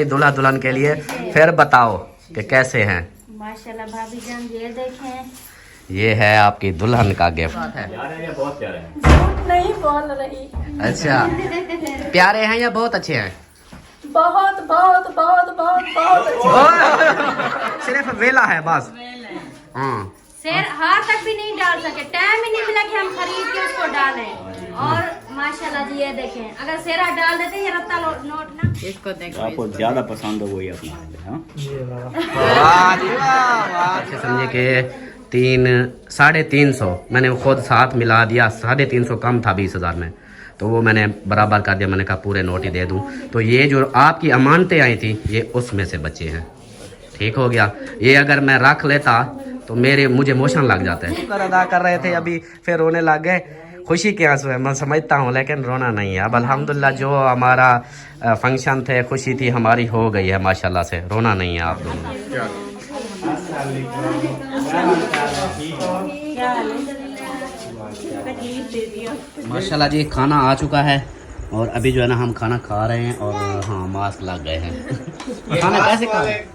दूल्हा दुल्हन के लिए। फिर बताओ कि कैसे हैं। माशाल्लाह भाभी जान, ये देखें, ये है आपकी दुल्हन का गिफ्ट। बहुत प्यारे हैं। झूठ नहीं बोल रही। अच्छा, प्यारे हैं या बहुत अच्छे हैं? बहुत बहुत बहुत बहुत बहुत सिर्फ वेला है बस। हाँ, शेर हाथ तक भी नहीं डाल सके, टाइम ही नहीं मिला कि हम खरीद के उसको डालें। और माशाल्लाह जी ये देखें, अगर शेरा डाल देते ये रत्ता नोट ना, इसको देखो, आपको ज्यादा पसंद हो वही अपना है। समझे कि 350 मैंने खुद साथ मिला दिया, 350 कम था 20,000 में, तो वो मैंने बराबर कर दिया। मैंने कहा पूरे नोट ही दे दूं। तो ये जो आपकी अमानतें आई थी ये उसमें से बचे हैं। ठीक हो गया। ये अगर मैं रख लेता तो मुझे मोशन लग जाता है। शुक्र अदा कर रहे थे, अभी फिर रोने लग गए। खुशी के आंसू है, मैं समझता हूँ, लेकिन रोना नहीं है। अब अल्हम्दुलिल्लाह जो हमारा फंक्शन थे, खुशी थी हमारी, हो गई है माशाल्लाह से। रोना नहीं है आप दोनों। माशाल्लाह जी खाना आ चुका है और अभी जो है ना हम खाना खा रहे हैं। और हाँ, मास्क लग गए हैं। खाना कैसे खा रहे हैं?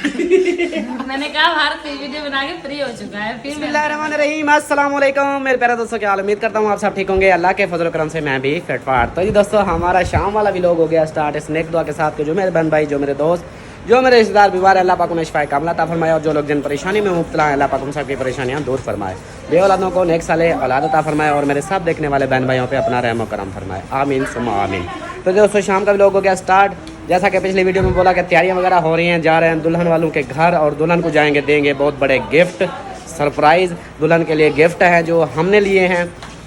मैंने कहा भारत वीडियो बना के फ्री हो चुका है। फिर बिस्मिल्लाहिर्रहमानिर्रहीम, अस्सलाम वालेकुम मेरे प्यारे दोस्तों, क्या हाल? उम्मीद करता हूँ आप सब ठीक होंगे। अल्लाह के फजल करम से मैं भी फिट फाट। तो जी दोस्तों, हमारा शाम वाला व्लॉग हो गया स्टार्ट इस नेक दुआ के साथ कि जो मेरे बहन भाई, जो मेरे दोस्त, जो मेरे रिश्तेदार बीमार है, अल्लाह पाक उन्हें शिफाए कामला अता फरमाए। और जो लोग जिन परेशानी में मुब्तला है, अल्लाह पाक उन सबकी परेशानियाँ दूर फरमाए। बे औलादों को नेक साले औलाद अता फरमाए और मेरे सब देखने वाले बहन भाइयों पे अपना रहम करम फरमाए। आमीन सुम्मा आमीन। तो दोस्तों शाम का व्लॉग हो गया स्टार्ट। जैसा कि पिछली वीडियो में बोला कि तैयारियां वगैरह हो रही हैं, जा रहे हैं दुल्हन वालों के घर और दुल्हन को जाएंगे देंगे बहुत बड़े गिफ्ट, सरप्राइज़। दुल्हन के लिए गिफ्ट हैं जो हमने लिए हैं,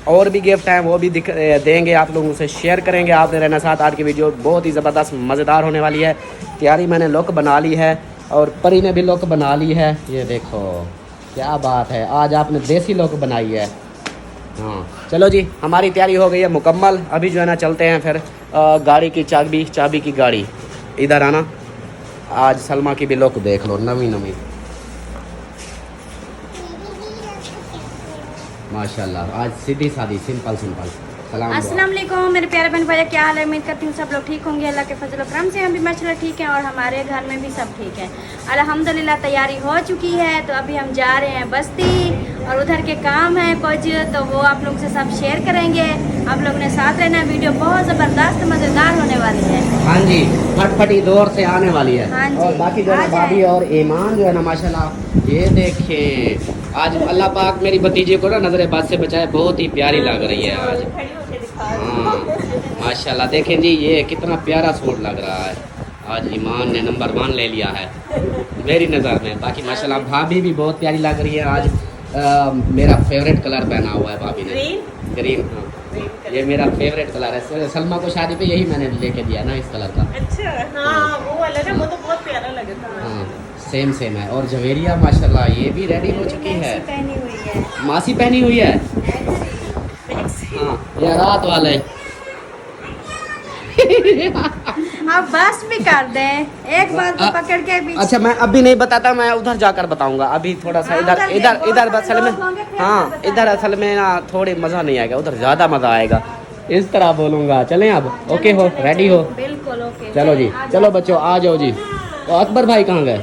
और भी गिफ्ट हैं वो भी देंगे, आप लोगों से शेयर करेंगे। आपने रहना साथ। आज की वीडियो बहुत ही ज़बरदस्त मज़ेदार होने वाली है। तैयारी मैंने लुक बना ली है और परी ने भी लुक बना ली है। ये देखो क्या बात है, आज आपने देसी लुक बनाई है। हाँ चलो जी, हमारी तैयारी हो गई है मुकम्मल। अभी जो है ना चलते हैं फिर गाड़ी की चाबी की गाड़ी इधर आना। आज सलमा की भी लुक देख लो, नवी माशाल्लाह। आज सीधी सादी सिंपल। अस्सलाम वालेकुम मेरे प्यारे बहन भाई, क्या हाल है? उम्मीद करती हूँ सब लोग ठीक होंगे। अल्लाह के फजल करम से हम भी माशाल्लाह ठीक हैं और हमारे घर में भी सब ठीक है अल्हम्दुलिल्लाह। तैयारी हो चुकी है, तो अभी हम जा रहे हैं बस्ती और उधर के काम है कुछ, तो वो आप लोग से सब शेयर करेंगे। आप लोग ने साथ रहना, वीडियो बहुत ज़बरदस्त मज़ेदार होने वाली है। हाँ जी, फटफटी दौर से आने वाली है। हाँ जी, और बाकी जो है भाभी और ईमान जो है ना माशाल्लाह, ये देखें आज अल्लाह पाक मेरी भतीजे को ना नजर बद से बचाए, बहुत ही प्यारी लग रही है आज। हाँ माशाल्लाह, देखें जी ये कितना प्यारा सूट लग रहा है। आज ईमान ने नंबर 1 ले लिया है मेरी नज़र में। बाकी माशाल्लाह भाभी भी बहुत प्यारी लग रही है आज। मेरा फेवरेट कलर पहना हुआ है भाभी ने, ग्रीन। हाँ ये मेरा फेवरेट कलर है। सलमा को शादी पे यही मैंने लेके दिया ना, इस कलर का। अच्छा हाँ, वो वाला ना, वो तो बहुत प्यारा लगता है। हाँ सेम है। और जवेरिया माशाल्लाह ये भी रेडी हो चुकी है। मासी पहनी हुई है। हाँ ये रात वाले आप बस भी कर दें, एक बार तो पकड़ के भी। अच्छा मैं अभी नहीं बताता, मैं उधर जाकर बताऊंगा। अभी थोड़ा सा इधर असल में, हाँ इधर असल में ना थोड़ी मज़ा नहीं आएगा, उधर ज़्यादा मज़ा आएगा। इस तरह बोलूँगा। चलें अब? ओके हो, रेडी हो? बिल्कुल ओके। चलो जी, चलो बच्चों आ जाओ जी। तो अकबर भाई कहाँ गए?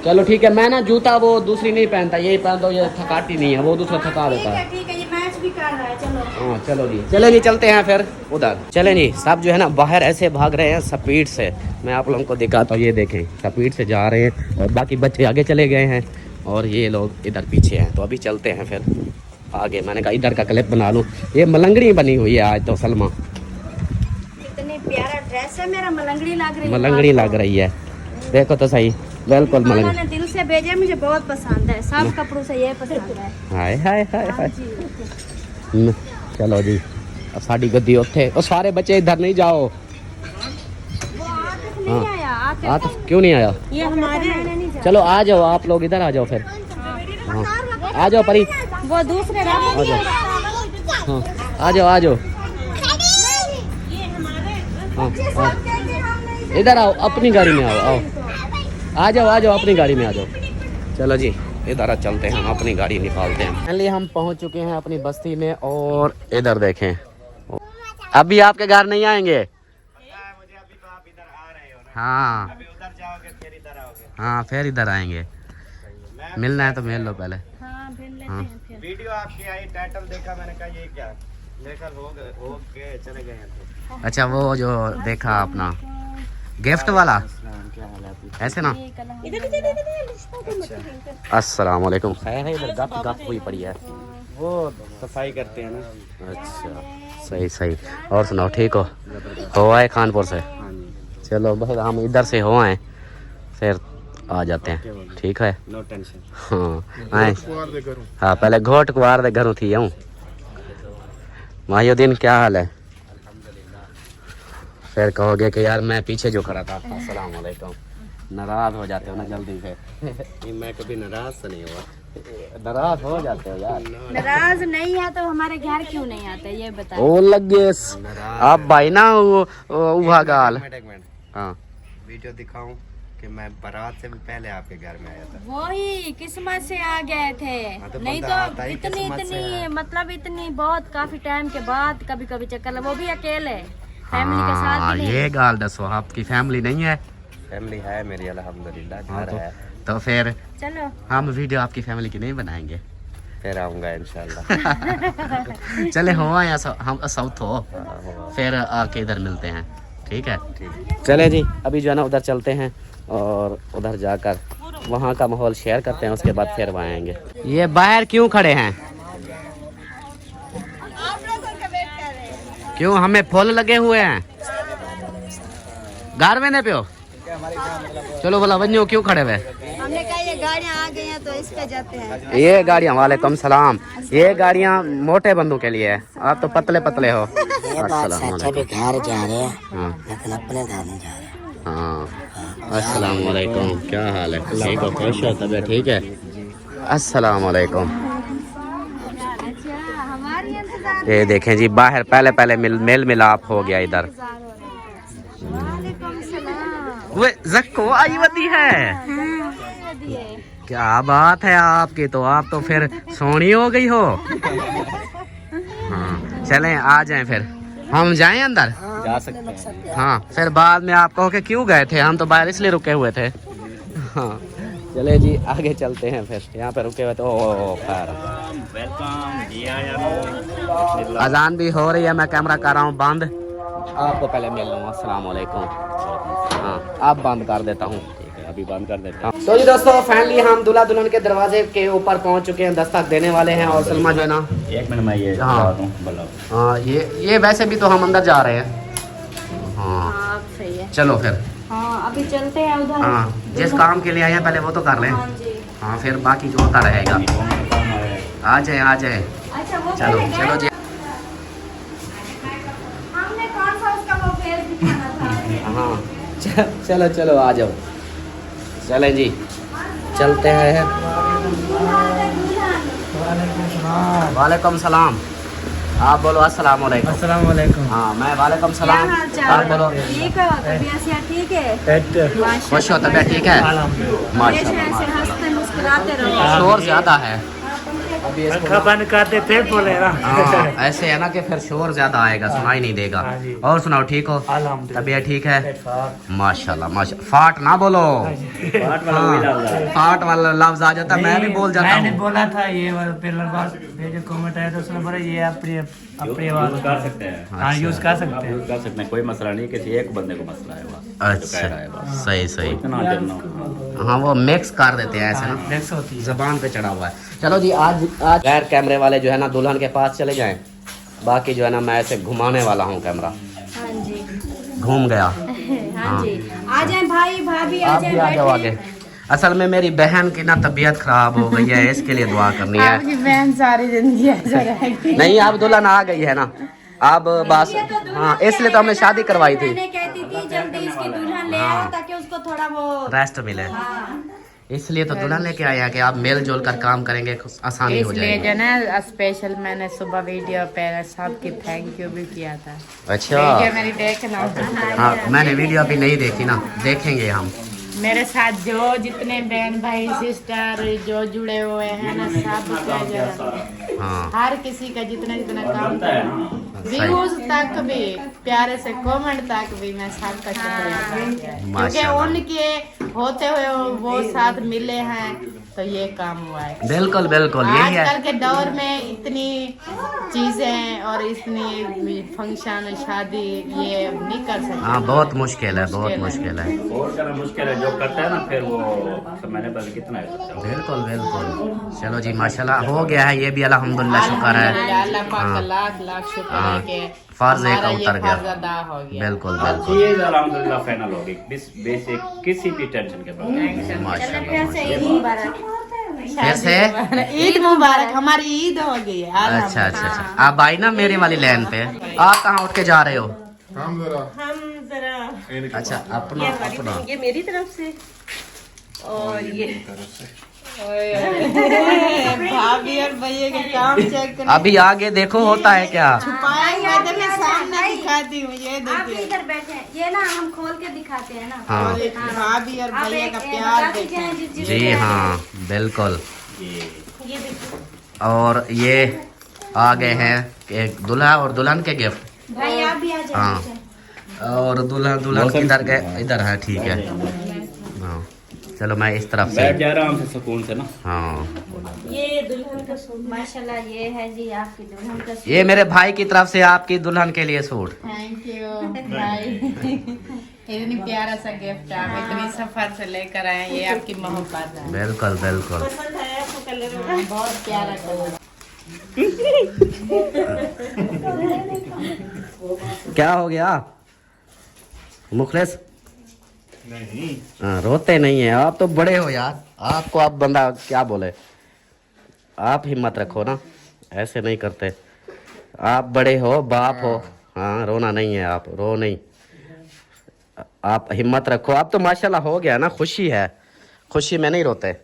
चलो ठीक है, मैं ना जूता वो दूसरी नहीं पहनता, यही पहन दो, ये थकाती नहीं है, वो दूसरा थका देता है। ठीक है, ये मैच भी कर रहा है। चलो हाँ चलो जी, चले जी चलते हैं फिर उधर। चलें जी, सब जो है ना बाहर ऐसे भाग रहे हैं स्पीड से। मैं आप लोगों को दिखाता हूँ, ये देखें स्पीड से जा रहे हैं और बाकी बच्चे आगे चले गए हैं और ये लोग इधर पीछे हैं। तो अभी चलते हैं फिर आगे। मैंने कहा इधर का क्लिप बना लूँ। ये मलंगड़ी बनी हुई है आज तो सलमा, कितनी प्यारा ड्रेस है मेरा, मलंगड़ी लग रही है। देखो तो सही, बिल्कुल मलंगड़ी। ने दिल से भेजा, मुझे बहुत पसंद है, सब कपड़ों से ये पसंद है। हाय हाय हाय हाय। चलो जी, अब साड़ी गद्दी उत्थे। और सारे बच्चे इधर नहीं जाओ। नहीं आया आतिफ क्यों नहीं आया? ये हमारे। चलो आ जाओ आप लोग, इधर आ जाओ फिर। हाँ आ जाओ परी, वो दूसरे आ जाओ। हाँ आ जाओ आ जाओ। हाँ इधर आओ, अपनी गाड़ी में आओ। आ जाओ अपनी गाड़ी में आ जाओ। चलो जी इधर चलते हैं, हम अपनी गाड़ी निकालते हैं। फाइनली हम पहुंच चुके हैं अपनी बस्ती में और इधर देखें अभी आपके घर नहीं आएंगे? मुझे अभी तो आप इधर आ रहे हो ना, हाँ अभी उधर जाओगे फिर इधर आओगे। हाँ, फिर इधर आएंगे। मिलना है तो मिल लो पहले। हाँ मिल लेते हाँ। हैं फिर। वीडियो आपकी आई, टाइटल देखा, मैंने कहा ये क्या, लेकर हो के चले गए हैं तो। अच्छा, वो जो देखा अपना गिफ्ट वाला, क्या हाल है आपकी? ऐसे ना। अस्सलाम वालेकुम। खैर है, इधर गप हुई पड़ी है। वो सफाई करते हैं ना। अच्छा, सही सही। और सुनाओ, ठीक हो आए कानपुर से? हाँ जी, चलो बस हम इधर से हो आए, फिर आ जाते हैं, ठीक है। No tension. हाँ आए। हाँ, पहले घोट कुआर दे घरों थी हूँ। माहिउद्दीन क्या हाल है? फिर कहोगे कि यार मैं पीछे जो खड़ा था। अस्सलाम वालेकुम। नाराज हो जाते हो ना जल्दी से। नहीं, मैं कभी नाराज से नहीं हुआ। नाराज हो जाते हो यार। नाराज नहीं है तो हमारे घर क्यों नहीं आते ये बताओ। ओ लगे अब भाई ना वो गाल। एक मिनट, हाँ, वीडियो दिखाऊं कि मैं बारात से भी पहले आपके घर में आया था। वही किस्मत से आ गए थे। हाँ, तो नहीं बंदा आता तो ही इतनी किस्मत से है। मतलब इतनी बहुत काफी टाइम के बाद कभी कभी चक्कर वो भी अकेले, फैमिली के साथ हाँ, भी नहीं। ये गाल दसो, आपकी फैमिली नहीं है? फैमिली है मेरी, अल्हम्दुलिल्लाह, हाँ, घर है। तो फिर चलो हम वीडियो आपकी फैमिली की नहीं बनाएंगे। फिर आऊंगा इंशाल्लाह। चले हो या हम साउथ हो, फिर आके इधर मिलते हैं, ठीक है? चले जी, अभी जो है ना उधर चलते हैं और उधर जाकर वहाँ का माहौल शेयर करते हैं, उसके बाद फिर वहाँ आएंगे। ये बाहर क्यों खड़े हैं? क्यों, हमें फूल लगे हुए हैं घर में? नहीं पियो, चलो बोला बन्यो, क्यों खड़े हुए? हमने कहा ये गाड़ियाँ आ गई हैं तो इस पे जाते हैं। ये गाड़ियाँ, वालेकुम सलाम, ये गाड़ियाँ मोटे बंदों के लिए है, आप तो पतले पतले हो। अस्सलाम वालेकुम। घर जा रहे हैं हाँ लेकिन अपने घर नहीं जा रहे। हाँ, अस्सलाम वालेकुम, क्या हाल है? ठीक हो, खुश हो, तबीयत ठीक है? अस्सलाम वालेकुम। अच्छा हमारी इंतजार। ये देखें जी, बाहर पहले पहले मेल मिलाप हो गया इधर। वालेकुम सलाम। वो जक्को आई वती है। क्या बात है आपकी, तो आप तो फिर सोनी हो गई हो। हाँ, चलें आ जाएं, फिर हम जाएं अंदर। जा सकते हैं। हाँ, फिर बाद में आप कहो कि क्यों गए थे, हम तो बाहर इसलिए रुके हुए थे। हाँ, चले जी आगे चलते हैं, फिर यहाँ पे रुके हुए थे। ओह खैर, वेलकम। अजान भी हो रही है, मैं कैमरा कर रहा हूँ बंद, आपको पहले मिल लूँगा। अस्सलाम वालेकुम। हाँ, अब बंद कर देता हूँ। अभी बंद कर देते हैं। तो जी दोस्तों, फाइनली हम दूल्हा दुल्हन के दरवाजे के ऊपर पहुंच चुके हैं, दस्तक देने वाले हैं। और सलमा जो है ना, एक मिनट मैं ये हाँ। दूँ, बोलो। हाँ, ये वैसे भी तो हम अंदर जा रहे हैं। हाँ, हाँ अब सही है। चलो फिर। हाँ अभी चलते हैं उधर। हाँ, जिस काम के लिए आए हैं पहले वो तो कर लें। हाँ जी। हाँ, फिर बाकी जो होता रहेगा। आ जाए आ जाए। अच्छा वो चलो पहले चलो गए? जी। हमने कौन सा उसका वो फेस दिखाना था। हाँ, चलो चलो आ जाओ। चले जी, चलते हैं। वालेकुम सलाम। आप बोलो अस्सलाम वालेकुम। अस्सलाम वालेकुम। हाँ, मैं वालेकुम क्या सलाम। हाल आप चाल? बोलो। ठीक है, तबीयत से ठीक है? खुश हो, तबीयत ठीक है? हमेशा माशाल्लाह। ऐसे हंसते मुस्कुराते रहो। शोर ज्यादा है अभी इसको। बंद करते थे बोले ना। हाँ, ऐसे है ना कि फिर शोर ज्यादा आएगा, सुनाई नहीं देगा। और सुनाओ, ठीक हो? तबीयत ठीक है? माशाल्लाह माशाल्लाह। फाट ना बोलो। हाँ, फाट वाला लफ्ज आ जाता है, मैं भी बोल जाता मैंने हूँ। बोला था ये वाला पहला बार जो कमेंट आया था उसने बोला ये अपनी अपनी आवाज यूज कर सकते हैं। हाँ यूज कर सकते हैं। यूज कर सकते हैं, कोई मसला नहीं, किसी एक बंदे को मसला है बस। जो कह रहा है अच्छा, बस। सही सही। इतना जना। हाँ, वो मिक्स कर देते हैं ऐसे ना, मिक्स होती है। जबान पे चढ़ा हुआ है। चलो जी, आज गैर कैमरे वाले जो है ना दुल्हन के पास चले जाएं। बाकी जो है ना मैं ऐसे घुमाने वाला हूँ कैमरा। हाँ जी। घूम गया। हाँ जी, आ जाए भाई भाभी, आ आप भी आ जाओ आगे। असल में मेरी बहन की ना तबीयत खराब हो गई है, इसके लिए दुआ करनी है। आपकी बहन सारी जिंदगी ऐसे रहेगी। नहीं, अब दुल्हन आ गई है ना, अब बस। हाँ, इसलिए तो हमने शादी करवाई थी, मैंने कहती थी जल्दी इसकी दुल्हन ले आओ ताकि उसको थोड़ा वो। रेस्ट मिले। हाँ। इसलिए तो दुल्हन लेके आया कि आप मेल जोल कर काम करेंगे, आसानी हो इसलिए जाएगी। जो ना स्पेशल मैंने सुबह वीडियो पे सबकी थैंक यू भी किया था। अच्छा, वीडियो मेरी देखना। हाँ, मैंने वीडियो अभी नहीं देखी ना, देखेंगे हम। मेरे साथ जो जितने बहन भाई सिस्टर जो जुड़े हुए हैं ना, सब का जो है, हाँ हर किसी का जितना जितना काम बनता है ना। व्यूज तक भी, प्यारे से कमेंट तक भी मैं सबका शुक्रिया करती हूँ, क्योंकि माशाल्लाह। उनके होते हुए वो साथ मिले हैं तो ये काम हुआ है। बिल्कुल बिल्कुल यही है। आजकल के दौर में इतनी चीजें और इतनी फंक्शन शादी ये नहीं कर सकते। हाँ बहुत मुश्किल है, बहुत मुश्किल है। और करना मुश्किल है, जो करता है ना फिर वो मैंने बस कितना है। बिल्कुल बिल्कुल। चलो जी माशाल्लाह हो गया है ये भी, अल्हम्दुलिल्लाह शुक्र है। अल्लाह पाक का हाँ। लाख लाख शुक्र हाँ। है कि फर्ज एक हमारा ये उतर गया। फर्ज अदा हो गया। बिल्कुल बिल्कुल चीज अल्हम्दुलिल्लाह फाइनल हो गई, बेसिक किसी भी टेंशन के बाद। माशाल्लाह फिर से ईद मुबारक। फिर से। ईद मुबारक, हमारी ईद हो गई है। अच्छा अच्छा अच्छा, आप आई ना मेरी वाली लाइन पे। आप कहाँ उठ के जा रहे हो? हम जरा अच्छा अपना अपना। ये मेरी तरफ से और ये भाभी और भैया के काम चेक कर। अभी आगे देखो होता है क्या। पाएंगे तो मैं सामने दिखाती हूँ, ये आप देखिए। इधर बैठे हैं, ये ना हम खोल के दिखाते हैं ना। हाँ भाभी और आप भैया एक का एक प्यार बता दीजिए देखें। जिस जिस जी हाँ बिल्कुल। ये देखिए और ये आ गए हैं एक दूल्हा और दुल्हन के गिफ्ट। भाई आप भी आ हाँ। जाइए। और दुल्हन दुल्हन किधर गए? इधर है, ठीक है। हाँ चलो मैं इस तरफ से। बैठ जा आराम से सुकून से ना। हाँ ये दुल्हन का सूट माशाल्लाह, ये है जी आपकी दुल्हन का सूट। ये मेरे भाई की तरफ से आपकी दुल्हन के लिए सूट। थैंक यू भाई। इतनी प्यारा सा गिफ्ट आप इतनी सफर से लेकर आए, ये आपकी मोहब्बत है। बिल्कुल बिल्कुल। बहुत प्यारा कलर। क्या हो गया मुखलिस? नहीं हाँ, रोते नहीं है आप तो बड़े हो यार, आपको आप बंदा क्या बोले। आप हिम्मत रखो ना, ऐसे नहीं करते। आप बड़े हो, बाप हो। हाँ रोना नहीं है, आप रो नहीं, आप हिम्मत रखो। आप तो माशाल्लाह हो गया ना, खुशी है, खुशी में नहीं रोते।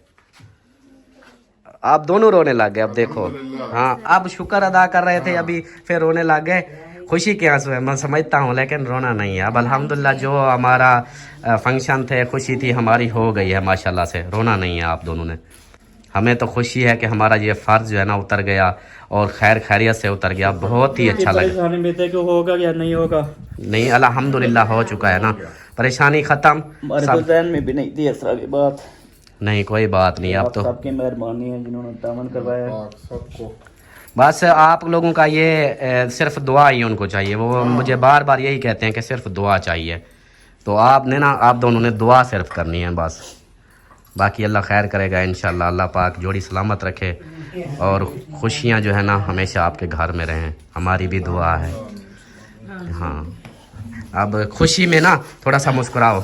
आप दोनों रोने लग गए अब देखो। हाँ अब शुक्र अदा कर रहे थे अभी फिर रोने लग गए। खुशी के आंसू है, मैं समझता हूँ, लेकिन रोना नहीं है। अब अल्हम्दुलिल्लाह जो हमारा फंक्शन थे, खुशी थी हमारी हो गई है माशाल्लाह से। रोना नहीं है आप दोनों ने। हमें तो खुशी है कि हमारा ये फ़र्ज़ जो है ना उतर गया और खैर खैरियत से उतर गया। बहुत ही अच्छा लगा। में थे कि होगा या नहीं होगा, नहीं अल्हम्दुलिल्लाह हो चुका है ना, परेशानी ख़त्म। हमारे तो ज़हन में भी नहीं थी इस तरह की बात। नहीं कोई बात नहीं, अब तो सबकी मेहरबानी है जिन्होंने तामन करवाया। सबको बस आप लोगों का ये सिर्फ दुआ ही उनको चाहिए। वो मुझे बार बार यही कहते हैं कि सिर्फ दुआ चाहिए। तो आपने ना, आप दोनों ने दुआ सिर्फ करनी है बस। बाकी अल्लाह खैर करेगा इंशाल्लाह। अल्लाह पाक जोड़ी सलामत रखे और खुशियाँ जो है ना हमेशा आपके घर में रहें, हमारी भी दुआ है। हाँ अब खुशी में ना थोड़ा सा मुस्कुराओ,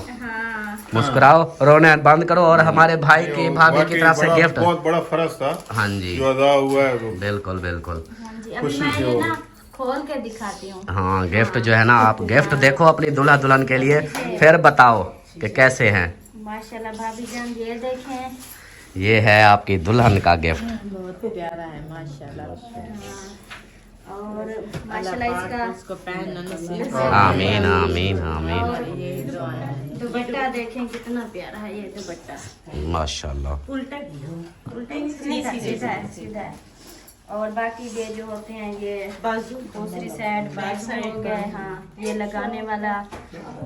मुस्कुराओ, रोने बंद करो। और हमारे भाई की भाभी की तरफ से गिफ्ट। बहुत बड़ा फर्ज था हाँ जी जो अदा हुआ है वो। बिल्कुल बिल्कुल। हाँ जी, अभी मैं ये ना खोल के दिखाती हूँ। हाँ गिफ्ट जो है ना, आप गिफ्ट देखो अपनी दूल्हा दुल्हन के लिए, फिर बताओ कि कैसे हैं। माशाल्लाह भाभी जान ये देखें, ये है आपकी दुल्हन का गिफ्ट। बहुत प्यारा है माशाल्लाह। और माशाल्लाह इसका इसको पहनने नसीब आमीन आमीन आमीन। ये दुआ है। दुपट्टा देखें कितना प्यारा है ये दुपट्टा। माशाल्लाह उल्टा सीधा सीधा है, सीधा है। और बाकी ये जो होते हैं ये बाजू, दूसरी साइड बाजू हो गया। हाँ ये लगाने वाला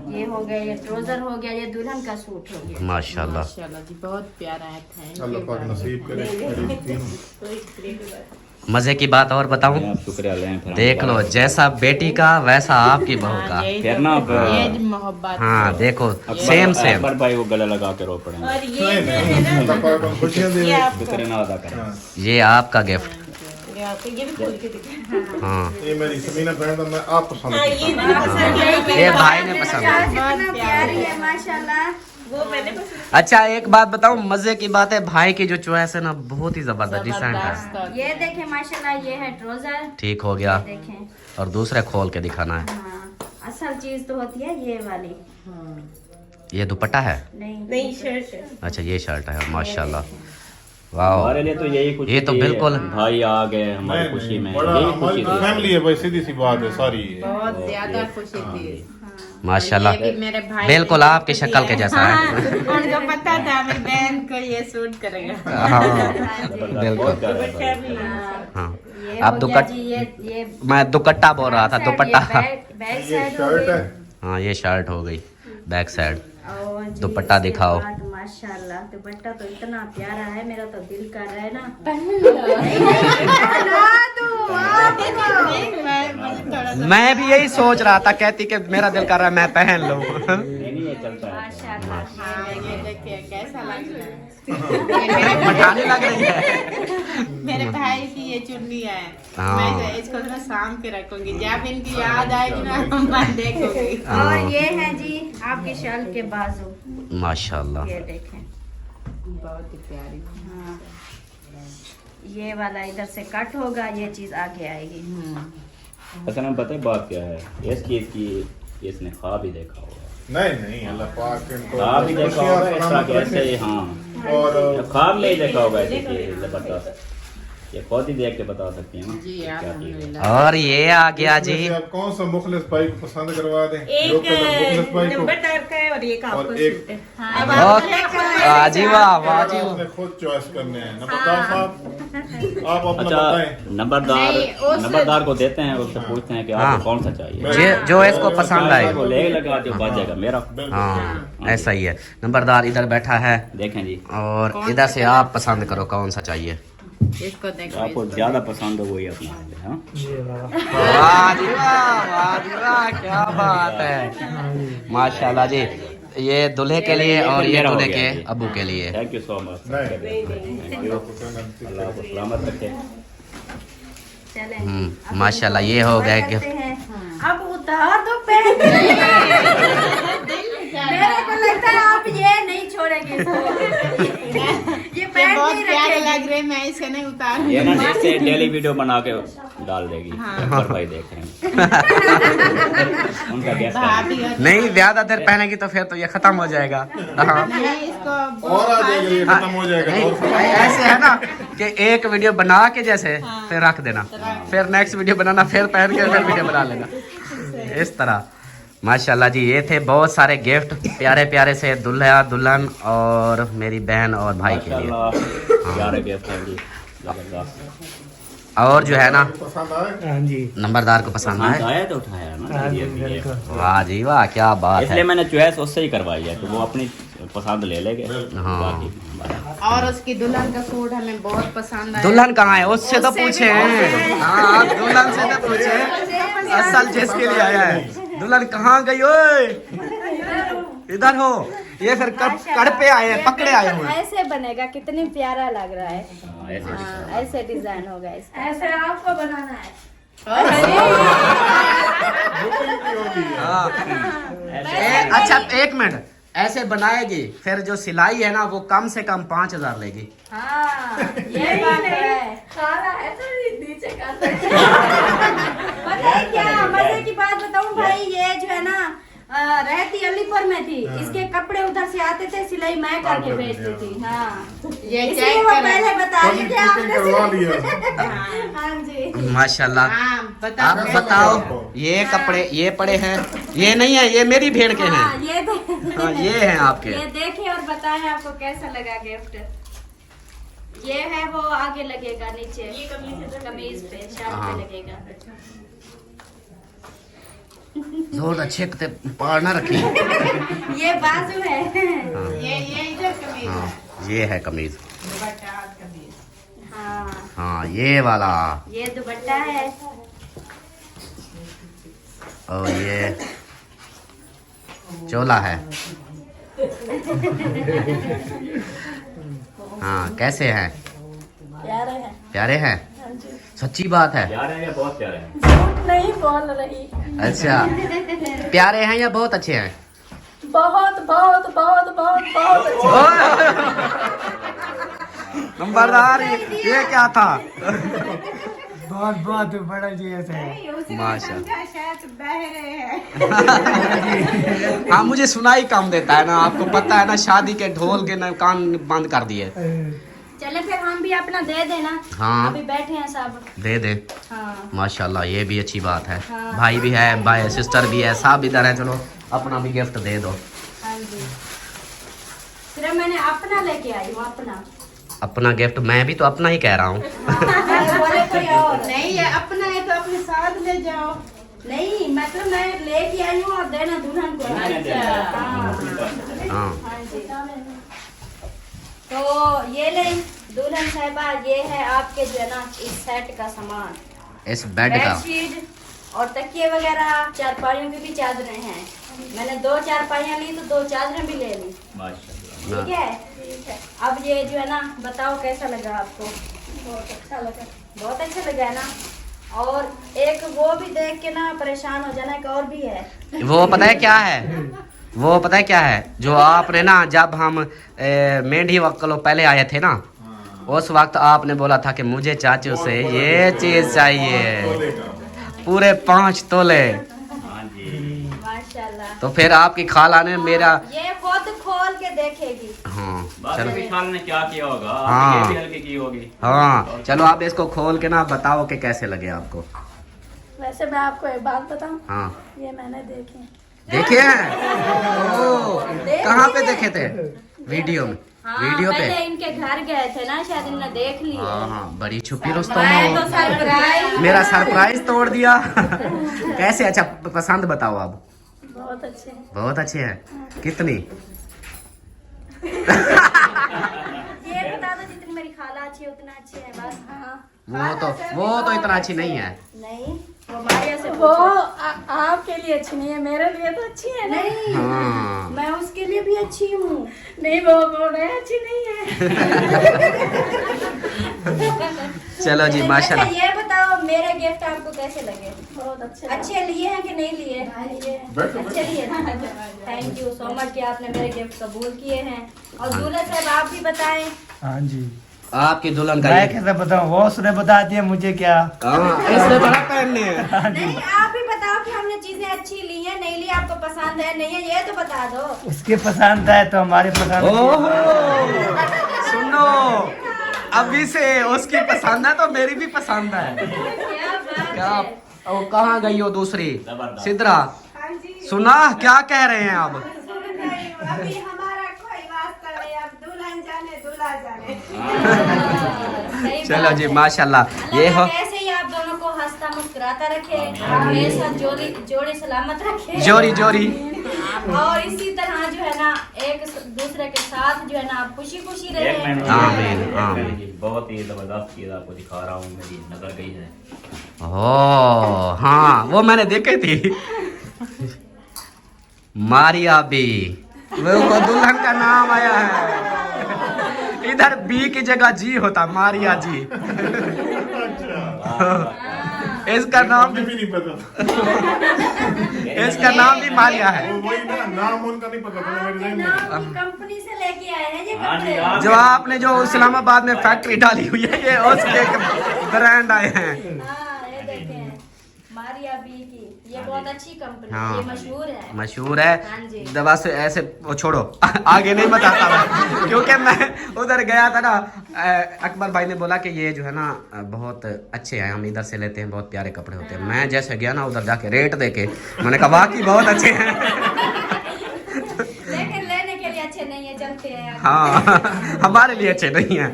ये हो गया, ये ट्राउजर हो गया, ये दुल्हन का सूट हो गया। माशाल्लाह। माशाल्लाह जी बहुत प्यारा है। Thank Allah you. पाक नसीब करे। मजे की बात और बताऊं, आप शुक्रिया लें फिर। देख लो जैसा बेटी का वैसा आपकी बहू का। हाँ, यही फिर तो- ना अब ये जो मोहब्बत हाँ देखो अकबर- सेम सेम। अकबर भाई को गले लगा के रो पड़ेंगे। अल्लाह पाक हम खुशियां दे। शुक्र ना अदा करें। ये आपका गिफ्ट। हाँ ये मेरी समीना बहन था, मैं आप पसंद ये भाई ने पसंद किया। कितना प्यारी है माशाल्लाह। अच्छा एक बात बताऊं, मजे की बात है, भाई की जो चॉइस है ना बहुत ही जबरदस्त डिसेंट है। जबरदस्त। ये देखें माशाल्लाह, ये है ट्राउजर। ठीक हो गया। देखें और दूसरे खोल के दिखाना है। हाँ असल चीज तो होती है ये वाली। ये दुपट्टा है? नहीं शर्ट है। अच्छा ये शर्ट है माशाल्लाह। वाह हमारे लिए तो यही खुशी ये तो थी। बिल्कुल- भाई आ गए हमारी खुशी में, बड़ा यही हमारी खुशी थी। फैमिली है भाई, सीधी सी बात है सारी। बहुत ज्यादा खुशी थी। माशाल्लाह ये भी मेरे भाई बिल्कुल ने आपकी gift शक्ल दिया के है। जैसा है। हाँ, उनको पता था मेरी बहन को ये सूट करेगा। हाँ बहुत बिल्कुल प्यारा है भाई। हाँ ये ये आप हो गया दुपट्टा, जी, ये मैं दुपट्टा बोल रहा था, साइड, ये दुपट्टा। बैक ये साइड हो शर्ट गई। है। हाँ ये शर्ट हो गई बैक साइड। और जी, दुपट्टा इसके दिखाओ। बाद माशाल्लाह दुपट्टा तो इतना प्यारा है, मेरा तो दिल कर रहा है ना। मैं भी यही सोच रहा था, कहती कि मेरा दिल कर रहा है मैं पहन लूं। नहीं ये चलता है। माशाल्लाह हाँ, ये देखिए कैसा लग रहा है। मठाने लग रही है। मेरे भाई की ये चुन्नी है, हाँ। मैं इसको ना शाम के रखूंगी, जब इनकी याद आएगी ना मैं देखूंगी। और ये है जी आपके शॉल के बाजू, माशाल्लाह। ये देखें बहुत ही प्यारी। हाँ, ये वाला इधर से कट होगा, ये चीज आगे आएगी। असल में पता है बात क्या है, इस चीज की इसने ख्वाब ही देखा होगा, नहीं अल्लाह पाक इनको ख्वाब ही देखा होगा इस तरह के खुशियां ऐसे। हाँ और ख्वाब में ही देखा होगा ऐसी चीज जबरदस्त। ये खुद ही देख के बता सकती है ना जी क्या चीज है। अल्हम्दुलिल्लाह। और ये आ गया जी। जैसे आप कौन सा मुखलिस भाई को पसंद करवा दें? एक जो कलर मुखलिस भाई को नंबर का है और एक आपको और एक- सूट है। हाँ, अब आप वाह जी वाह, वाह जी आपने खुद चॉइस करने हैं। नंबरदार साहब आप अपना अच्छा बताएं। नंबरदार नहीं, उस- नंबरदार को देते हैं, उससे पूछते हैं कि हाँ। आपको कौन सा चाहिए। जो इसको पसंद आए। वो ले लगा जो बात जाएगा मेरा। हाँ ऐसा ही है। नंबरदार इधर बैठा है देखें जी, और इधर से आप पसंद करो कौन सा चाहिए। इसको देखो, आपको इसको ज्यादा पसंद हो वही अपना है। हाँ? वाह जी वाह, वाह जी वाह, क्या बात है। माशाल्लाह जी, ये दूल्हे के लिए और ये मेरा हो दूल्हे गया के जी। अब्बू के लिए। Thank you so much. Thank you, अल्लाह आपको सलामत रखे। चलें। हम्म, माशाल्लाह ये हो गए करते गिफ्ट। हैं। अब उतार दो पैंट। मेरे को लगता है आप ये नहीं छोड़ेंगे इसको। ये ये पैंट बहुत नहीं प्यारे रखेंगे। लग रहे, मैं इसे नहीं उतार। ये ना इससे डेली वीडियो बना के डाल देगी। हाँ। अकबर भाई देख रहे हैं उनका गेस्ट है। भाभी और- नहीं ज्यादा देर पहनेगी तो फिर तो ये खत्म हो जाएगा। हाँ। नहीं, इसको और आ जाएगा, ये खत्म हो जाएगा। नहीं, और ऐसे है ना कि एक वीडियो बना के जैसे फिर रख देना, फिर नेक्स्ट वीडियो बनाना, फिर पहन के फिर वीडियो बना लेना, इस तरह। माशाल्लाह जी, ये थे बहुत सारे गिफ्ट प्यारे प्यारे से दुल्हा दुल्हन और मेरी बहन और भाई के लिए। माशाल्लाह प्यारे गिफ्ट हैं जी, जबरदस्त। और जो है ना पसंद आए? हाँ जी नंबरदार को पसंद हाँ, आए। आया तो उठाया ना हाँ जी ये- बिल्कुल। वाह जी वाह, क्या बात इसलिए है। मैंने चॉइस उससे ही करवाई है, तो वो अपनी पसंद ले लेंगे। हाँ। बाकी और उसकी दुल्हन का सूट हमें बहुत पसंद आया। दुल्हन कहाँ है, उससे तो उससे भी पूछे। हाँ आप दुल्हन से तो पूछे, असल जिसके लिए आया है। दुल्हन कहाँ गई ओए, इधर हो। ये फिर कड़ पे आए हैं, पकड़े आए हुए हैं। ऐसे बनेगा, कितनी प्यारा लग रहा है। हाँ, ऐसे हाँ, ऐसे डिजाइन होगा इसका। ऐसे आपको बनाना है। हाँ। अच्छा एक मिनट, ऐसे बनाएगी फिर जो सिलाई है ना वो कम से कम 5,000 लेगी। हाँ, ये बात है। सारा ऐसे नीचे कर पता है क्या मजे की बात बताऊं भाई, ये जो है ना रहती अलीपुर में थी, इसके कपड़े उधर से आते थे, सिलाई मैं करके भेजती थी। हाँ, ये इसलिए चेक वो करें। पहले बता रही थी आपने करवा लिया। हाँ जी। माशाल्लाह। हाँ, आप बताओ, ये कपड़े ये पड़े हैं, ये नहीं है, ये मेरी भेड़ के हैं। हाँ, ये हाँ ये हैं आपके। ये देखें और बताएं आपको कैसा लगा गिफ्ट। ये है वो आगे लगेगा नीचे, कमीज पे शर्ट हाँ। पे लगेगा। जोर अच्छे से पार ना रखी। ये बाजू है। ये इधर कमीज है, हाँ ये है कमीज। दुपट्टा और कमीज। हाँ, हाँ ये वाला, ये दुपट्टा है। और ये चोला है। हाँ कैसे हैं, प्यारे है। प्यारे हैं, सच्ची बात है। प्यारे हैं या बहुत प्यारे हैं? झूठ नहीं बोल रही। अच्छा प्यारे हैं या बहुत अच्छे हैं? बहुत बहुत बहुत बहुत बहुत अच्छे। नंबरदार ये क्या था? बहुत बहुत बड़ा जी ऐसे है। माशाल्लाह। शायद बह रहे हैं। हाँ मुझे सुनाई कम देता है ना, आपको पता है ना, शादी के ढोल के ना कान बंद कर दिए। चले फिर हम भी अपना दे देना। हाँ। अभी बैठे हैं सब। दे दे। हाँ माशाल्लाह ये भी अच्छी बात है। हाँ। भाई भी है, भाई सिस्टर भी है, सब इधर है। चलो अपना भी गिफ्ट दे दो। हाँ जी, सिर्फ मैंने अपना लेके आई हूँ, अपना। अपना गिफ्ट, मैं भी तो अपना ही कह रहा हूँ। बोले कोई और नहीं है अपना है तो अपने साथ ले जाओ। नहीं, मतलब मैं लेके आई हूँ और देना दुल्हन को। हाँ हाँ जी। तो ये ले दुल्हन साहिबा, ये है आपके जो है ना इस सेट का सामान, इस बेड का। बेडशीट और तकिए वगैरह, चारपाइयों की भी चादरें हैं। मैंने 2 चारपाइयाँ ली तो 2 चादरें भी ले ली। माशाल्लाह। ठीक है। अब ये जो है ना बताओ कैसा लगा आपको? बहुत अच्छा लगा। बहुत अच्छा लगा है ना। और एक वो भी देख के ना परेशान हो जाना, एक और भी है। वो पता है क्या है, वो पता है क्या है, जो आपने ना जब हम मेंढी वक्कलो पहले आए थे ना, उस वक्त आपने बोला था कि मुझे चाचू से ये चीज चाहिए, पूरे 5 तोले। हाँ जी। माशाल्लाह। तो फिर आपकी खाला ने मेरा, ये खुद खोल के देखेगी। हाँ बाद चलो, में विशाल ने क्या किया होगा, हाँ। आपने ये भी हल्की की होगी। हाँ चलो आप इसको खोल के ना बताओ कि कैसे लगे आपको। वैसे मैं आपको एक बात बताऊं, हाँ ये मैंने देखे। देखे हैं? ओह, कहाँ पे देखे थे? वीडियो में। हाँ, वीडियो पे। पहले इनके घर गए थे ना, शायद इन्होंने देख लिए। हाँ हाँ, बड़ी छुपी रुस्तम मैं तो हो। सरप्राइज। मेरा सरप्राइज तोड़ दिया। कैसे? अच्छा पसंद बताओ आप। बहुत अच्छे। बहुत अच्छे हैं। कितनी? ये बता दो जितनी मेरी खाला अच्छी है उतना अच्छे है बस। हाँ। वो तो इतना अच्छी नहीं है। नहीं, वो मारिया से वो पूछो। आपके लिए अच्छी नहीं है, मेरे लिए तो अच्छी है ना। नहीं, हाँ। मैं उसके लिए भी अच्छी हूँ। नहीं वो बोल रहे हैं अच्छी नहीं है। चलो जी माशाल्लाह। अच्छा, ये बताओ मेरे गिफ्ट आपको कैसे लगे? बहुत अच्छे। अच्छे लिए हैं कि नहीं लिए? अच्छे लिए। थैंक यू सो मच कि आपने मेरे गिफ्ट कबूल किए हैं। और दूल्हा साहब आप भी बताएं। हाँ जी। आपकी दुल्हन का मैं कैसे बताऊँ, वो उसने बता दिया मुझे क्या। इसने बड़ा पहनने हैं। नहीं, आप ही बताओ कि हमने चीजें अच्छी ली हैं, नहीं ली, आपको पसंद है नहीं है, ये तो बता दो। उसके पसंद है तो हमारे पसंद। ओहो, सुनो, अभी से उसकी पसंद है तो मेरी भी पसंद है। क्या बात क्या? है। वो कहाँ गई हो दूसरी जबरदस्त। सिद्रा? सुना क्या कह रहे हैं आप? अभी हमारा कोई वास्ता नहीं, अब दुल्हन जाने दूल्हा जाने। सही चलो बात जी है। माशाल्लाह। ये हो ऐसे ही आप दोनों को हंसता मुस्कुराता रखे, हमेशा जोड़ी सलामत रखे। जोरी जोरी। और इसी तरह जो है ना एक दूसरे के साथ जो है ना आप खुशी खुशी एक रहे। मिनट, आमीन, आमीन। बहुत ही जबरदस्त चीज आपको दिखा रहा हूँ, मेरी नजर गई है। ओ हाँ, वो मैंने देखी थी। मारिया बी, वो दुल्हन का नाम आया है। इधर बी की जगह जी होता, मारिया जी। इसका नाम मुझे भी नहीं पता था। इसका नाम भी मारिया है। वो वही ना, नाम उनका नहीं पता था मेरे जहन में। नाम की कंपनी से लेके आए हैं ये हाँ जी, कपड़े। आप- जो आपने जो इस्लामाबाद में फैक्ट्री डाली हुई है, ये उसके ब्रांड आए हैं। हाँ, ये देखें मारिया बी की, ये बहुत अच्छी कंपनी है, हाँ। ये मशहूर है। मशहूर है। हाँ जी। दवा से ऐसे वो छोड़ो, आगे नहीं बताता मैं, क्योंकि मैं उधर गया था ना। अकबर भाई ने बोला कि ये जो है ना बहुत अच्छे हैं, हम इधर से लेते हैं, बहुत प्यारे कपड़े होते हैं। मैं जैसे गया ना उधर जाके रेट देके मैंने कहा वाकई बहुत अच्छे हैं। लेकिन लेने के लिए अच्छे नहीं है, चलते हैं। हाँ, हमारे लिए अच्छे नहीं हैं।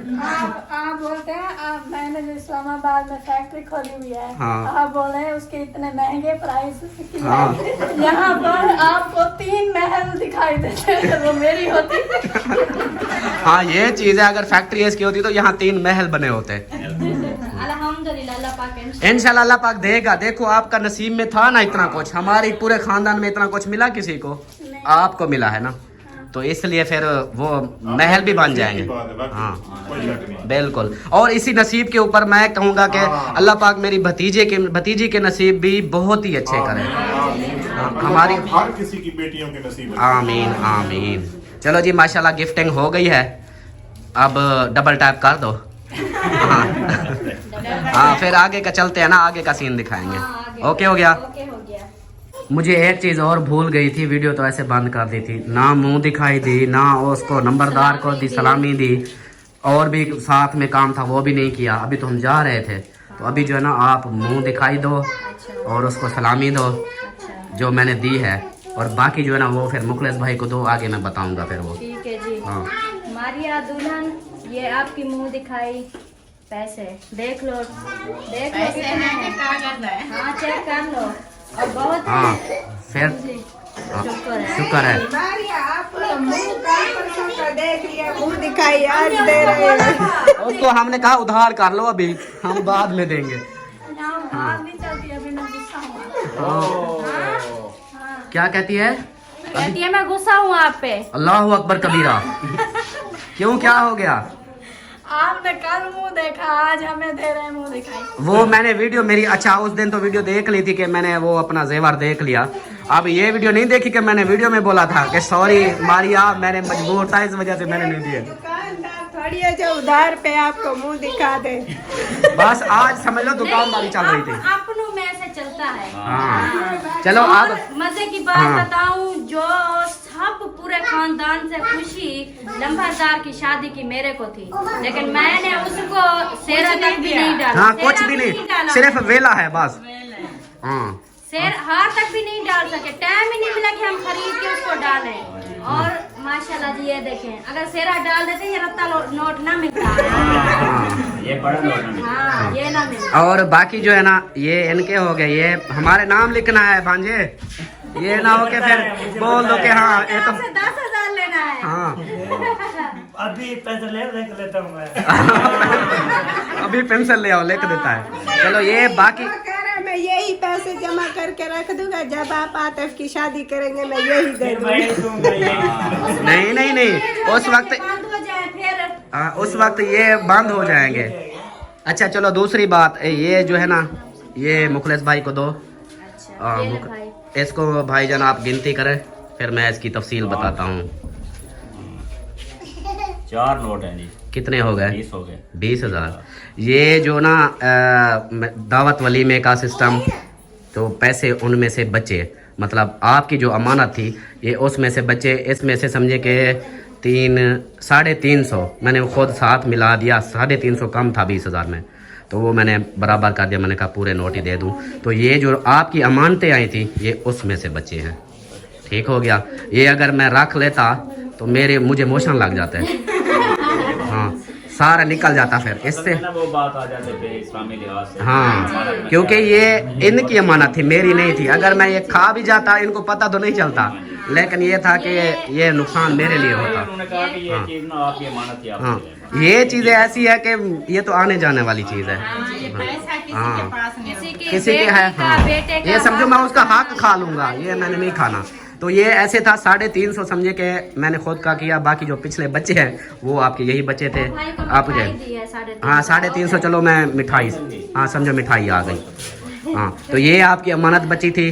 आप बोलते हैं मैंने जो इस्लामाबाद में फैक्ट्री खोली हुई है, हाँ। आप बोल रहे हैं उसके इतने महंगे प्राइस की हाँ। है। यहाँ पर आपको 3 महल दिखाई देते हैं, वो मेरी होती। हाँ ये चीज़ है, अगर फैक्ट्री इसकी होती तो यहाँ 3 महल बने होते। अल्हम्दुलिल्लाह, अल्लाह पाक इंशाल्लाह अल्लाह पाक देगा। देखो आपका नसीब में था ना इतना कुछ, हमारी पूरे खानदान में इतना कुछ मिला किसी को, आपको मिला है ना, तो इसलिए फिर वो महल भी बन जाएंगे। हाँ कोई शक नहीं। बिल्कुल। और इसी नसीब के ऊपर मैं कहूँगा कि अल्लाह पाक मेरी भतीजी के नसीब भी बहुत ही अच्छे करें। हमारी हर किसी की बेटियों के नसीब है। आमीन आमीन। चलो जी माशाल्लाह गिफ्टिंग हो गई है, अब डबल टैप कर दो। हाँ फिर आगे का चलते हैं ना, आगे का सीन दिखाएंगे। ओके हो गया। ओके हो गया। मुझे एक चीज़ और भूल गई थी, वीडियो तो ऐसे बंद कर दी थी, ना मुंह दिखाई दी, ना उसको नंबरदार को दी सलामी दी, और भी साथ में काम था वो भी नहीं किया। अभी तो हम जा रहे थे, तो अभी जो है ना आप मुंह दिखाई दो और उसको सलामी दो जो मैंने दी है, और बाकी जो है ना वो फिर मुखलेस भाई को दो, आगे मैं बताऊंगा फिर वो। ठीक है जी। हाँ मारिया दुल्हन ये आपकी मुंह दिखाई पैसे देख लो पैसे कितने हैं कि हैं। कागज है? हाँ चेक कर लो और बहुत हाँ है। फिर जी, हाँ, शुक्र है। शुक्र है। मारिया आप लोग मुंह कान परसों का देख लिया, मुंह दिखाई आज दे रहे हैं। उसको हमने कहा उधार कर लो, अभी हम बाद में देंगे। आप भी चलती है, अभी मैं गुस्सा हूँ। हाँ। क्या कहती है? कहती है मैं गुस्सा हूँ आप पे। अल्लाह अकबर कबीरा। क्यों, क्या हो गया? आपने कल मुंह देखा, आज हमें दे रहे हैं मुंह दिखाई। वो मैंने वीडियो मेरी, अच्छा उस दिन तो वीडियो देख ली थी कि मैंने वो अपना जेवर देख लिया। अब ये वीडियो नहीं देखी कि मैंने वीडियो में बोला था कि सॉरी मारिया, मैंने मजबूर था, इस वजह से मैंने नहीं दिए। दुकानदार थोड़ी है जो उधार पे आपको मुंह दिखा दे। बस आज समझ लो दुकानदारी चल रही थी। अपनों में ऐसे चलता है। हाँ चलो और अब मजे की बात हाँ। बताऊं, जो सब पूरे खानदान से खुशी लंबादार की शादी की मेरे को थी, लेकिन मैंने उसको सेरा तक भी नहीं डाला। हाँ सेरा कुछ भी नहीं, डाला। सिर्फ वेला है बस। हाँ शेर हार तक भी नहीं डाल सके, टाइम ही नहीं मिला कि हम खरीद के उसको डालें। और माशाल्लाह जी ये देखें, अगर शेरा डाल देते ये रत्ता नोट ना मिलता। ये बड़ा नोट है। हाँ ये ना मिलता। और बाकी जो है ना ये इनके हो गए, ये हमारे नाम लिखना है भांजे। ये ना हो के फिर बोल दो कि हाँ ये तो आपसे 10,000 लेना है। हाँ अभी पैसे देख लेता हूँ मैं। अभी पेंसिल ले आओ, लिख देता है। चलो ये बाकी वो कह रहा है मैं यही पैसे जमा करके रख दूंगा, जब आप आतिफ की शादी करेंगे मैं यही दे दूंगा। नहीं नहीं नहीं, उस वक्त बंद हो जाए फिर। उस वक्त ये बंद हो जाएंगे। अच्छा चलो दूसरी बात, ये जो है ना ये मुखलेस भाई को दो। अच्छा ये ले भाई। इसको भाईजान आप गिनती करें, फिर मैं इसकी तफसील बताता हूँ। 4 नोट हैं जी। कितने हो गए? 20 हो गए। 20,000। ये जो ना दावत वलीमे का सिस्टम, तो पैसे उनमें से बचे, मतलब आपकी जो अमानत थी ये उसमें से बचे। इसमें से समझे कि 350 मैंने खुद साथ मिला दिया, 350 कम था 20,000 में, तो वो मैंने बराबर कर दिया। मैंने कहा पूरे नोट ही दे दूं। तो ये जो आपकी अमानतें आई थी ये उसमें से बचे हैं। ठीक हो गया। ये अगर मैं रख लेता तो मुझे मोशन लग जाता है। हाँ सारा निकल जाता फिर इससे। वो बात आ जाते थे इस्लामी लिहाज से। हाँ क्योंकि ये इनकी अमानत थी, मेरी नहीं थी। अगर मैं ये खा भी जाता इनको पता तो नहीं चलता, लेकिन ये था कि ये नुकसान मेरे लिए होता। उन्होंने कहा कि ये चीज ना आपकी अमानत है। हाँ ये चीज़ें ऐसी है कि ये तो आने जाने वाली चीज़ है। ये पैसा किसी हाँ। के पास नहीं होता। किसी के है, हाँ ये समझो मैं उसका हक खा लूंगा, ये मैंने नहीं खाना। तो ये ऐसे था 350 समझे कि मैंने खुद का किया। बाकी जो पिछले बच्चे हैं वो आपके यही बच्चे थे आप के। हाँ 350 चलो मैं मिठाई, हाँ समझो मिठाई आ गई। हाँ तो ये आपकी अमानत बची थी।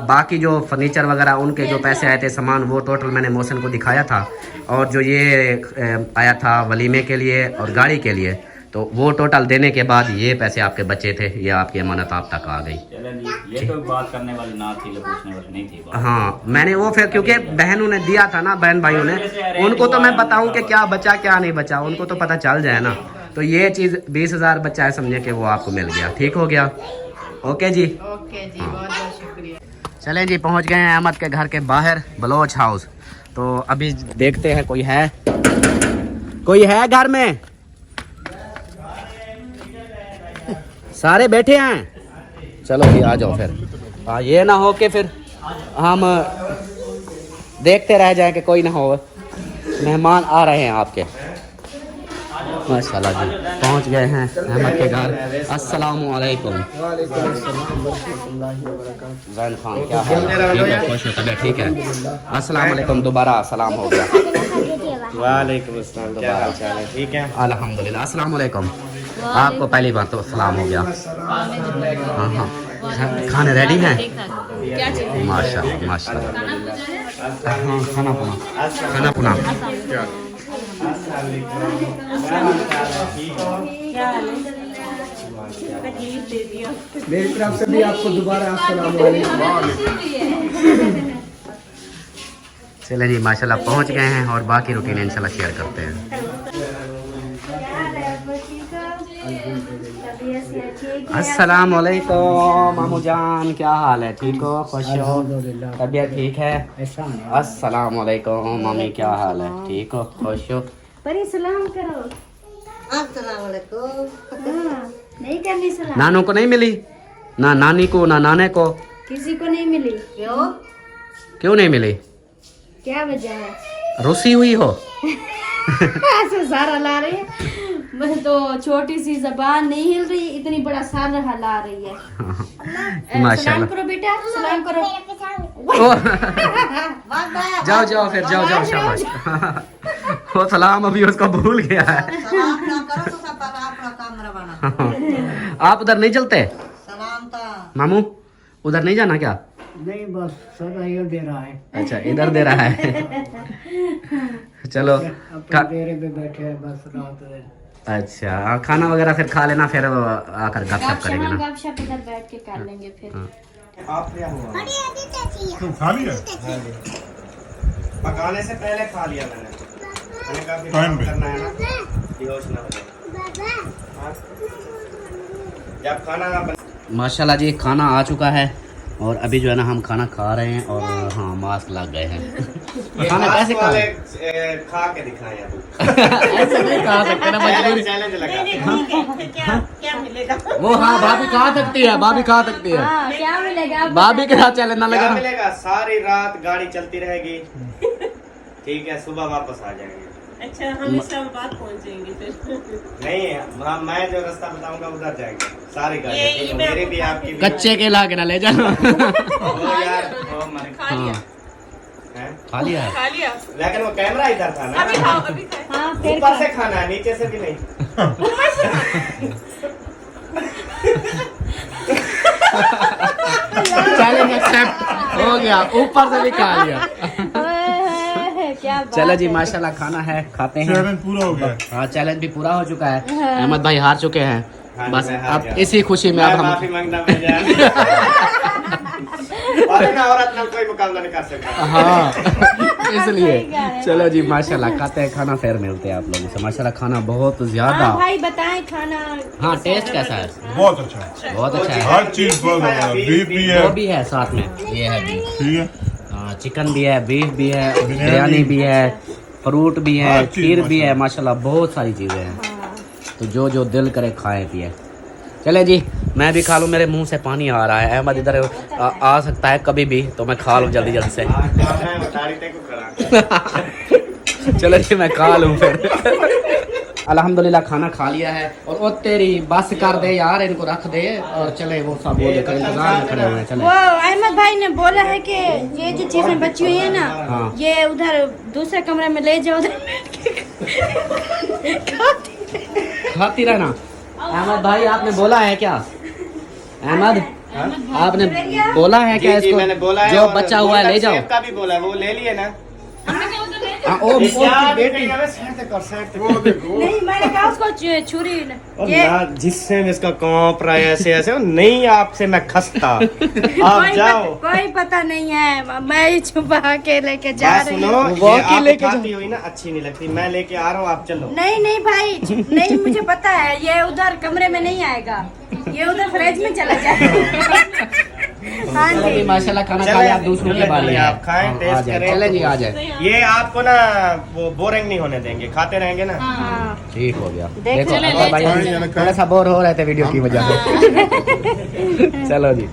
बाकी जो फर्नीचर वगैरह उनके जो पैसे आए थे सामान, वो टोटल मैंने मोहसिन को दिखाया था। और जो ये आया था वलीमे के लिए और गाड़ी के लिए, तो वो टोटल देने के बाद ये पैसे आपके बचे थे, ये आपकी अमानत आप तक आ गई। ये तो बात करने वाली ना थी, पूछने वाली नहीं थी बात। हाँ मैंने वो फिर क्योंकि बहनों ने दिया था ना, बहन भाइयों ने, उनको तो मैं बताऊं कि क्या बचा क्या नहीं बचा, उनको तो पता चल जाए ना। तो ये चीज़ 20,000 बचा है, समझे कि वो आपको मिल गया। ठीक हो गया। ओके जी, ओके जी, बहुत बहुत शुक्रिया। चलें जी पहुंच गए हैं अहमद के घर के बाहर, बलोच हाउस। तो अभी देखते हैं कोई है घर में। सारे बैठे हैं। चलो जी आ जाओ फिर। हाँ ये ना हो के फिर हम देखते रह जाएं कि कोई ना हो। मेहमान आ रहे हैं आपके। माशाल्लाह जी पहुंच गए हैं अहमद के घर। अस्सलामु अलैकुम। जैन खान क्या हाल है? ठीक है, खुश हो तबीयत ठीक है? अस्सलामु अलैकुम, दोबारा सलाम हो गया। वालेकुम अस्सलाम, क्या हाल चाल है? ठीक है अल्हम्दुलिल्लाह। अस्सलामु अलैकुम। आपको पहली बार तो सलाम हो गया। हाँ हाँ खाने रेडी हैं? माशाल्लाह माशाल्लाह। हाँ खाना पुना मेरी तरफ से भी आपको दोबारा अस्सलाम वालेकुम। चले जी माशाल्लाह पहुंच गए हैं और बाकी रूटीन इंशाल्लाह शेयर करते हैं। अस्सलाम वालेकुम मामू जान, क्या हाल है? ठीक हो? खुश हो? तबीयत ठीक है? अस्सलाम वालेकुम मम्मी, क्या हाल है? ठीक हो? खुश हो? परी सलाम करो। अस्सलाम वालेकुम। हाँ, नहीं करनी सलाम। नानू को नहीं मिली, ना नानी को ना नाने को। किसी को नहीं मिली। क्यों? क्यों नहीं मिली? क्या वजह है? रुसी हुई हो? ऐसे सारा ला रही है, बस तो छोटी सी जबान नहीं हिल रही, इतनी बड़ा सारा ला रही है। सलाम माशाल्लाह। करो बेटा, सलाम करो। जाओ जाओ फिर, जाओ जाओ, शाबाश। वो सलाम अभी उसको भूल गया है। आप उधर नहीं चलते? मामू उधर नहीं जाना क्या? नहीं बस सदा ये दे रहा है। अच्छा इधर दे रहा है। चलो अपने डेरे पे बैठे हैं बस रात में। अच्छा खाना वगैरह फिर खा लेना, फिर आकर गपशप करेंगे ना। गपशप इधर बैठ के कर लेंगे फिर। आप क्या हुआ? तुम खा लिया? हाँ जी, पकाने से पहले खा लिया मैंने कहा फिर टाइम काम पे। करना है ना, बेहोश ना हो जाए। हाँ। जब खाना माशाल्लाह जी खाना आ चुका है और अभी जो है ना हम खाना खा रहे हैं और हाँ मास्क लग गए हैं। खाना कैसे खा रहे हैं? खा के दिखाएं अभी। ऐसे नहीं खा सकते ना, मजबूरी। चैलेंज लगा। क्या मिलेगा? वो हाँ भाभी खा सकती है, भाभी खा सकती है। हाँ, क्या मिलेगा? भाभी के साथ चैलेंज ना क्या लगा। मिलेगा? सारी रात गाड़ी चलती रहेगी, ठीक है, सुबह वापस आ जाएंगे। अच्छा हम इस्लामाबाद पहुंचेंगे फिर। नहीं हाँ, मैं जो रास्ता बताऊंगा उधर जाएंगे सारी गाड़ी, मेरी भी आपकी भी। कच्चे के ला के ना ले जाना। वो यार वो मैंने खा लिया। हैं? खा लिया है? खा लिया। लेकिन वो कैमरा इधर था ना, अभी खाओ, अभी खाओ। हाँ फिर ऊपर से खाना है, नीचे से भी नहीं। चैलेंज एक्सेप्ट हो गया, ऊपर से भी खा लिया। क्या बात चलो जी है। माशाल्लाह खाना है, खाते हैं। चैलेंज पूरा हो गया। हाँ चैलेंज भी पूरा हो चुका है। अहमद भाई हार चुके हैं, हाँ जी, बस मैं हार अब गया। इसी खुशी में मैं अब माफी हम मांगना पड़ जाए। और ना औरत ना कोई मुकाबला नहीं कर सकता। हाँ सही इसलिए कह रहे हैं। चलो जी माशाल्लाह खाते हैं खाना, फिर मिलते हैं आप लोगों से। माशाल्लाह खाना बहुत ज्यादा। हाँ भाई बताएं खाना। हाँ टेस्ट कैसा है? बहुत अच्छा है, बहुत अच्छा है। हर चीज बहुत अच्छा है। बीफ भी है, वो भी है साथ में, ये है बीफ। ठीक है, हाँ, चिकन भी है, बीफ भी है, बिरयानी भी है, फ्रूट भी है, हर चीज खीर भी है। माशाल्लाह बहुत सारी चीजें हैं, तो जो जो दिल करे खाए पिए। चले जी मैं भी खा लूँ, मेरे मुंह से पानी आ रहा है। अहमद इधर आ सकता है कभी भी, तो मैं खा लूँ जल्दी जल्दी से। चलो जी मैं खा लूँ फिर। अल्हम्दुलिल्लाह खाना खा लिया है। और वो तेरी बस कर दे यार, इनको रख दे और चले, वो सब वो देखो इंतजार में खड़े हुए हैं। चले वो अहमद भाई ने बोला है कि ये जो चीजें बची हुई है ना, हाँ। ये उधर दूसरे कमरे में ले जाओ, उधर खाती रहना। अहमद भाई आपने बोला है क्या? अहमद आपने बोला है क्या जी, इसको? मैंने बोला है, जो और बचा हुआ है ले जाओ। शेफ का भी बोला है, वो ले लिए ना। हाँ, ओ बेटी नहीं, मैंने कहा उसको छुरी ये जिससे मैं इसका कौप रहा है ऐसे ऐसे, नहीं आपसे मैं खस्ता। आप जाओ। कोई पता नहीं है, मैं ही छुपा के लेके जा बात रही सुनो, हूँ। वो ये की आप लेके खाती हुई ना अच्छी नहीं लगती, मैं लेके आ रहा हूँ, आप चलो। नहीं नहीं भाई, नहीं मुझे पता है, ये उधर कमरे में नहीं आएगा, ये उधर फ्रिज में चला जाएगा। हाँ चलो जी जी, माशाल्लाह खाना खा चले, लिया, आप दूसरों के बारे में आप खाएं, हाँ, टेस्ट आ जाए। करें। चले जी आ जाए। ये आपको ना वो बोरिंग नहीं होने देंगे, खाते रहेंगे ना। हाँ ठीक हो गया। देख देखो चले, अगर भाई चले, हम चले। थोड़ा सा बोर हो रहे थे वीडियो की वजह से। चलो जी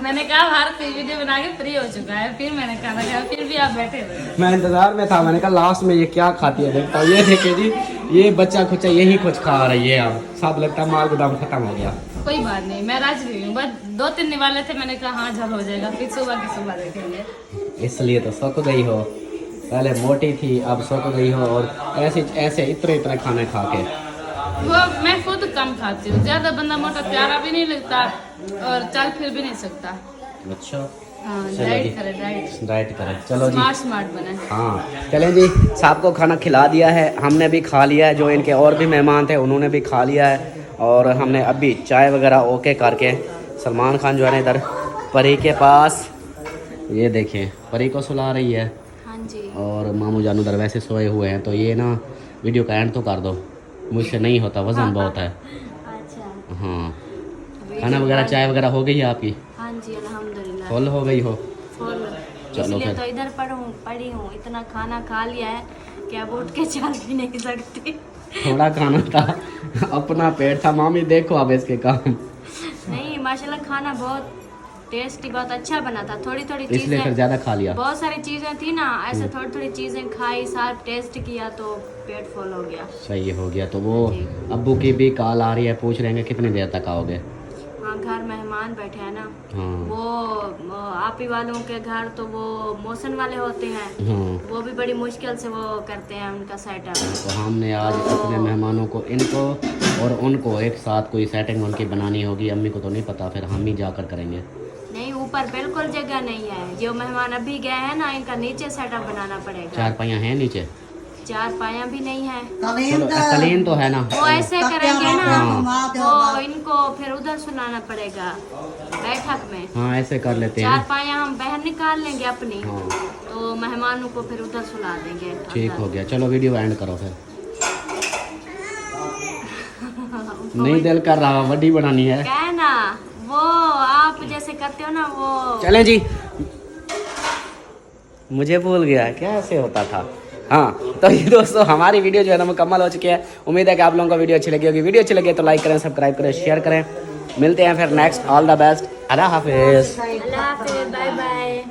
मैंने कहा भारत वीडियो बना के फ्री हो चुका है, फिर मैंने खाना खाया, फिर भी आप बैठे हुए। मैं इंतजार में था, मैंने कहा लास्ट में ये क्या खाती है देखता हूँ। ये देखिए जी, ये बच्चा खुच्चा यही कुछ खा रही है। अब सब लगता है माल गोदाम खत्म हो गया। कोई बात नहीं, मैं राज रही हूँ, बस 2-3 निवाले थे, मैंने कहा हाँ जल हो जाएगा, फिर सुबह की सुबह देखेंगे। इसलिए तो सूख गई हो, पहले मोटी थी अब सूख गई हो, और ऐसे ऐसे इतने खाने खा के। वो मैं खुद कम खाती हूँ, ज्यादा बंदा मोटा प्यारा भी नहीं लगता और चल फिर भी नहीं सकता। अच्छा हाँ चलो डाइट जी। करे, डाइट राइट करें। चलो जी स्मार्ट बने। हाँ चलें जी, साहब को खाना खिला दिया है, हमने भी खा लिया है, जो इनके और भी मेहमान थे उन्होंने भी खा लिया है। और हमने अभी चाय वगैरह ओके करके, सलमान खान जो है ना इधर परी के पास, ये देखें परी को सुला रही है। हाँ जी, और मामू जान उधर वैसे सोए हुए हैं। तो ये ना वीडियो का एंड तो कर दो, मुझसे नहीं होता, वजन बहुत है। अच्छा हाँ खाना वगैरह चाय वगैरह हो गई है आपकी? हाँ जी, अल्हम्दुलिल्लाह फुल हो गई हो? फुल। चलो इसलिए फिर। तो इधर पड़ी हूँ। इतना खाना खा लिया है कि अब उठ के चल भी नहीं सकती। थोड़ा खाना था, अपना पेट था। मामी देखो अब इसके काम, नहीं माशाल्लाह खाना बहुत टेस्टी, बहुत अच्छा बना था। थोड़ी थोड़ी इसलिए फिर चीजें, ज्यादा खा लिया। बहुत सारी चीजें थी ना, ऐसे थोड़ी थोड़ी चीजें खाई, साथ टेस्ट किया तो पेट फुल हो गया। सही हो गया। तो वो अब्बू की भी कॉल आ रही है, पूछ रहे हैं कितनी देर तक आओगे। हाँ घर मेहमान बैठे हैं ना, हाँ वो आपी वालों के घर तो वो मौसम वाले होते हैं, हाँ। वो भी बड़ी मुश्किल से वो करते हैं उनका सेटअप। तो हमने आज अपने मेहमानों को, इनको और उनको एक साथ कोई सेटिंग उनकी बनानी होगी। अम्मी को तो नहीं पता, फिर हम ही जाकर करेंगे। नहीं ऊपर बिल्कुल जगह नहीं है। जो मेहमान अभी गए हैं ना, इनका नीचे सेटअप बनाना पड़ेगा। चार पाइयाँ हैं नीचे, चार पाया भी नहीं है। चलो कलीन तो है ना। वो ऐसे करेंगे ना, हाँ। वो इनको फिर उधर सुनाना पड़ेगा बैठक में। हाँ ऐसे कर लेते चार हैं। पाया हम बाहर निकाल लेंगे अपनी, हाँ तो मेहमानों को फिर उधर सुला देंगे। ठीक हो गया। चलो वीडियो एंड करो फिर। नहीं दिल कर रहा, वड्डी बनानी है। क्या है ना, वो आप जैसे करते हो ना वो। चलें जी, मुझे भूल गया क्या ऐसे होता था। हाँ तो ये दोस्तों हमारी वीडियो जो है ना मुकम्मल हो चुकी है। उम्मीद है कि आप लोगों को वीडियो अच्छी लगी होगी। वीडियो अच्छी लगी तो लाइक करें, सब्सक्राइब करें, शेयर करें। मिलते हैं फिर नेक्स्ट। All the best. अल्लाह हाफिज़। अल्लाह हाफिज़, बाय बाय।